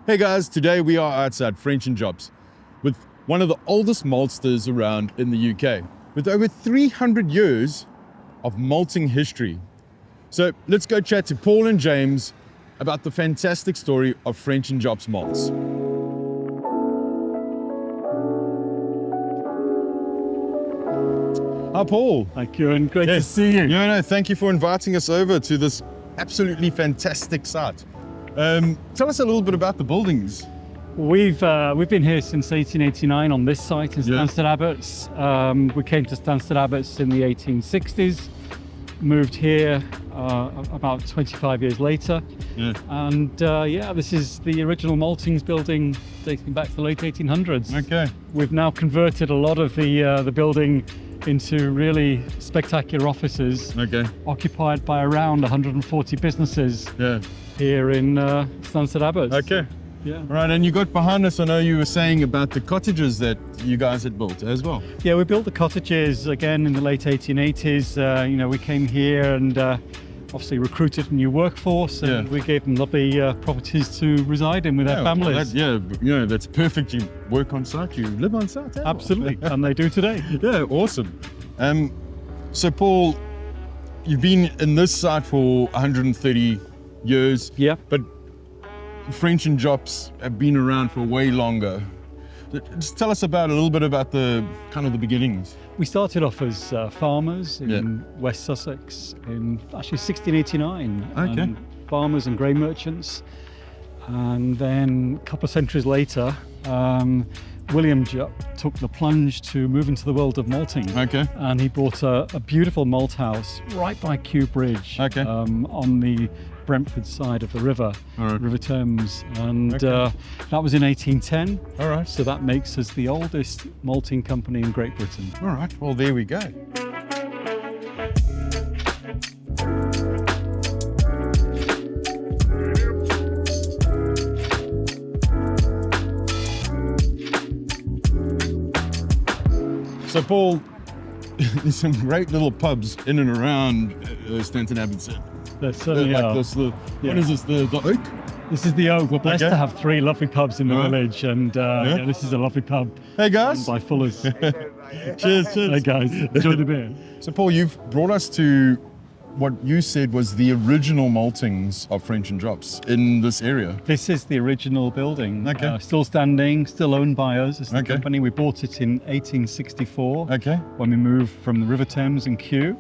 Hey guys, today we are outside French and Jupps with one of the oldest maltsters around in the UK, with over 300 years of malting history. So let's go chat to Paul and James about the fantastic story of French and Jupps malts. Hi Paul. Hi Kieran, great to see you. No, thank you for inviting us over to this absolutely fantastic site. Tell us a little bit about the buildings. We've been here since 1889 on this site in Stanstead Abbotts. We came to Stanstead Abbotts in the 1860s, moved here about 25 years later. And this is the original maltings building dating back to the late 1800s. Okay. We've now converted a lot of the building into really spectacular offices, occupied by around 140 businesses here in Stanstead Abbotts. Okay. Yeah. Right, and you got behind us, I know you were saying about the cottages that you guys had built as well. Yeah, we built the cottages again in the late 1880s. We came here and obviously recruited a new workforce, and we gave them lovely properties to reside in with their families. Well, that's perfect. You work on site, you live on site. Absolutely, and they do today. Yeah, awesome. So Paul, you've been in this site for 130 years. Yeah. But French and Jupps have been around for way longer. Just tell us a little bit about the beginnings. We started off as farmers in West Sussex in actually 1689. Farmers and grain merchants. And then a couple of centuries later, William Jupp took the plunge to move into the world of malting. And he bought a beautiful malt house right by Kew Bridge on the Brentford side of the river, River Thames, and that was in 1810. All right. So that makes us the oldest malting company in Great Britain. All right, well there we go. So Paul, there's some great little pubs in and around Stanstead Abbotts. There certainly are. What is this, the Oak? This is the Oak. We're blessed to have 3 lovely pubs in the village, and this is a lovely pub. Hey guys. By Fuller's. Cheers. Hey guys, enjoy the beer. So Paul, you've brought us to what you said was the original maltings of French and Jupps in this area. This is the original building. Still standing, still owned by us as the company. We bought it in 1864. When we moved from the River Thames in Kew.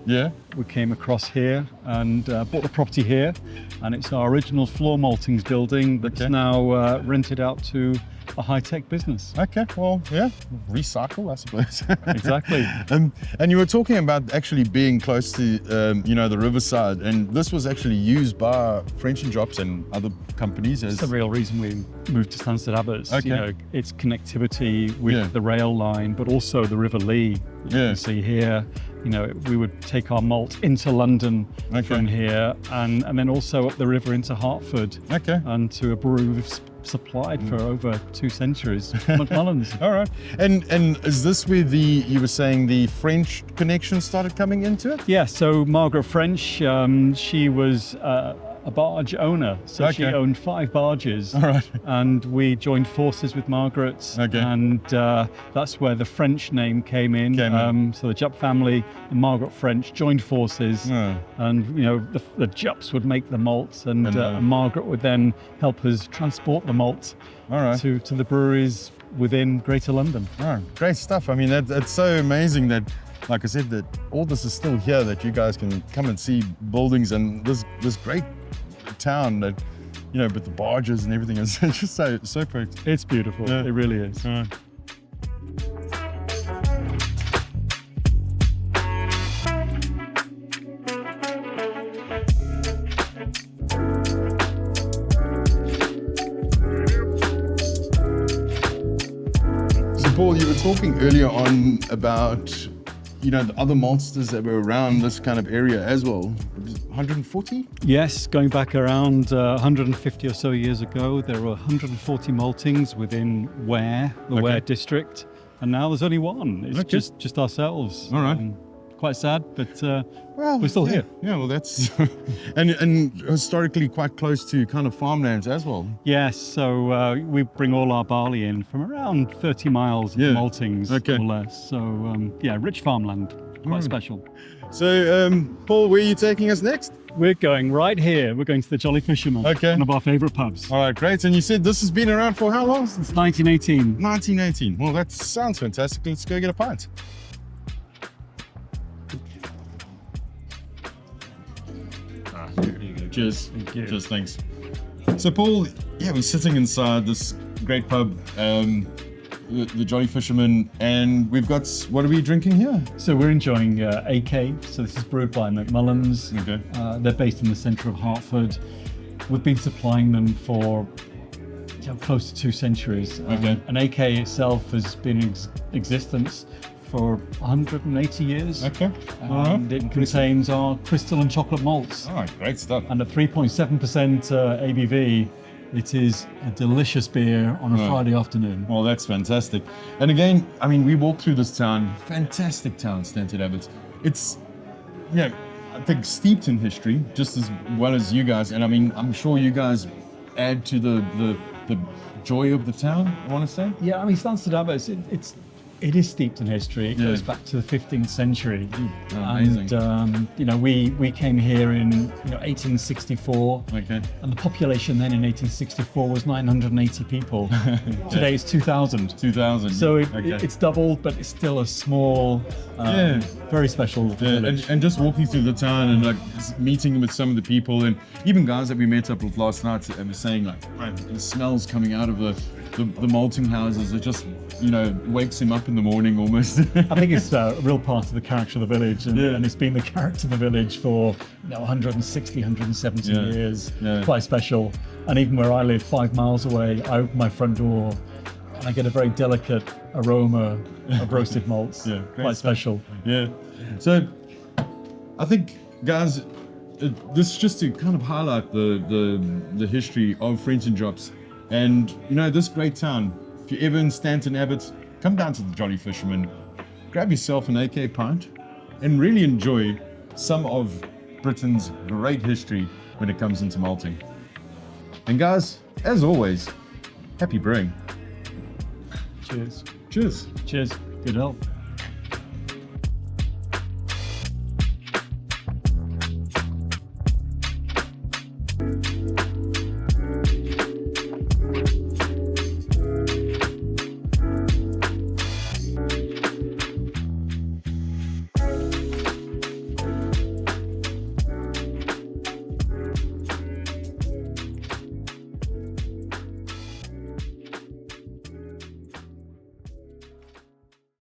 We came across here and bought the property here, and it's our original floor maltings building that's now rented out to a high-tech business. Recycle, I suppose. Exactly. And you were talking about actually being close to the riverside, and this was actually used by French and Jupps and other companies as the real reason we moved to Stanstead Abbotts. It's connectivity with the rail line, but also the River Lea. You can see here. We would take our malt into London from here, and then also up the river into Hertford, and to a brewery we've supplied for over 2 centuries, Macmillan's. All right. And is this where you were saying the French connection started coming into it? Yeah, so Margaret French, she was a barge owner, so she owned 5 barges. All right. And we joined forces with Margaret, and that's where the French name came in. So the Jupp family and Margaret French joined forces, and the Jupps would make the malts, and Margaret would then help us transport the malt to the breweries within Greater London. Great stuff. I mean, that's so amazing that, like I said, that all this is still here, that you guys can come and see buildings and this great town that, with the barges and everything. It's just so pretty. It's beautiful. It really is. So Paul, you were talking earlier on about the other maltsters that were around this kind of area as well. 140? Yes, going back around 150 or so years ago, there were 140 maltings within Ware, the Ware district, and now there's only one. It's just ourselves. All right. quite sad, but Well, we're still here. Yeah, well, that's and historically quite close to kind of farmlands as well. Yes, so we bring all our barley in from around 30 miles of maltings, Okay. more or less. So yeah, rich farmland, quite special. So, Paul, where are you taking us next? We're going right here. We're going to the Jolly Fisherman, Okay. one of our favourite pubs. All right, great. And you said this has been around for how long? Since 1918. 1918. Well, that sounds fantastic. Let's go get a pint. Cheers. Thank you. Cheers, thanks. So, Paul, yeah, we're sitting inside this great pub, the Jolly Fisherman, and we've got, what are we drinking here? So we're enjoying AK. So this is brewed by McMullen's. Okay. They're based in the centre of Hertford. We've been supplying them for close to 2 centuries. Okay. And AK itself has been in existence for 180 years. Okay. And it contains our crystal and chocolate malts. All right, great stuff. And at 3.7% ABV, it is a delicious beer on a Friday afternoon. Well, that's fantastic. And again, I mean, we walked through this town, fantastic town, Stanstead Abbotts. It's, I think steeped in history, just as well as you guys. And I mean, I'm sure you guys add to the joy of the town, I want to say. Yeah, I mean, Stanstead Abbotts, it is steeped in history. It goes back to the 15th century. Amazing. And we came here in 1864. Okay. And the population then in 1864 was 980 people. Today it's 2,000. 2000. So it's doubled, but it's still a small, very special village. And just walking through the town and like meeting with some of the people, and even guys that we met up with last night, and were saying like, "Man, the smells coming out of the malting houses, it just wakes him up in the morning almost." I think it's a real part of the character of the village, and it's been the character of the village for 160, 170 years. Yeah. Quite special. And even where I live, 5 miles away, I open my front door and I get a very delicate aroma of roasted malts. Quite special. Yeah. So I think, guys, this is just to kind of highlight the history of French and Jupps, and this great town. If you're ever in Stanstead Abbotts, come down to the Jolly Fisherman, grab yourself an AK pint, and really enjoy some of Britain's great history when it comes into malting. And guys, as always, happy brewing. Cheers. Cheers. Cheers. Good help.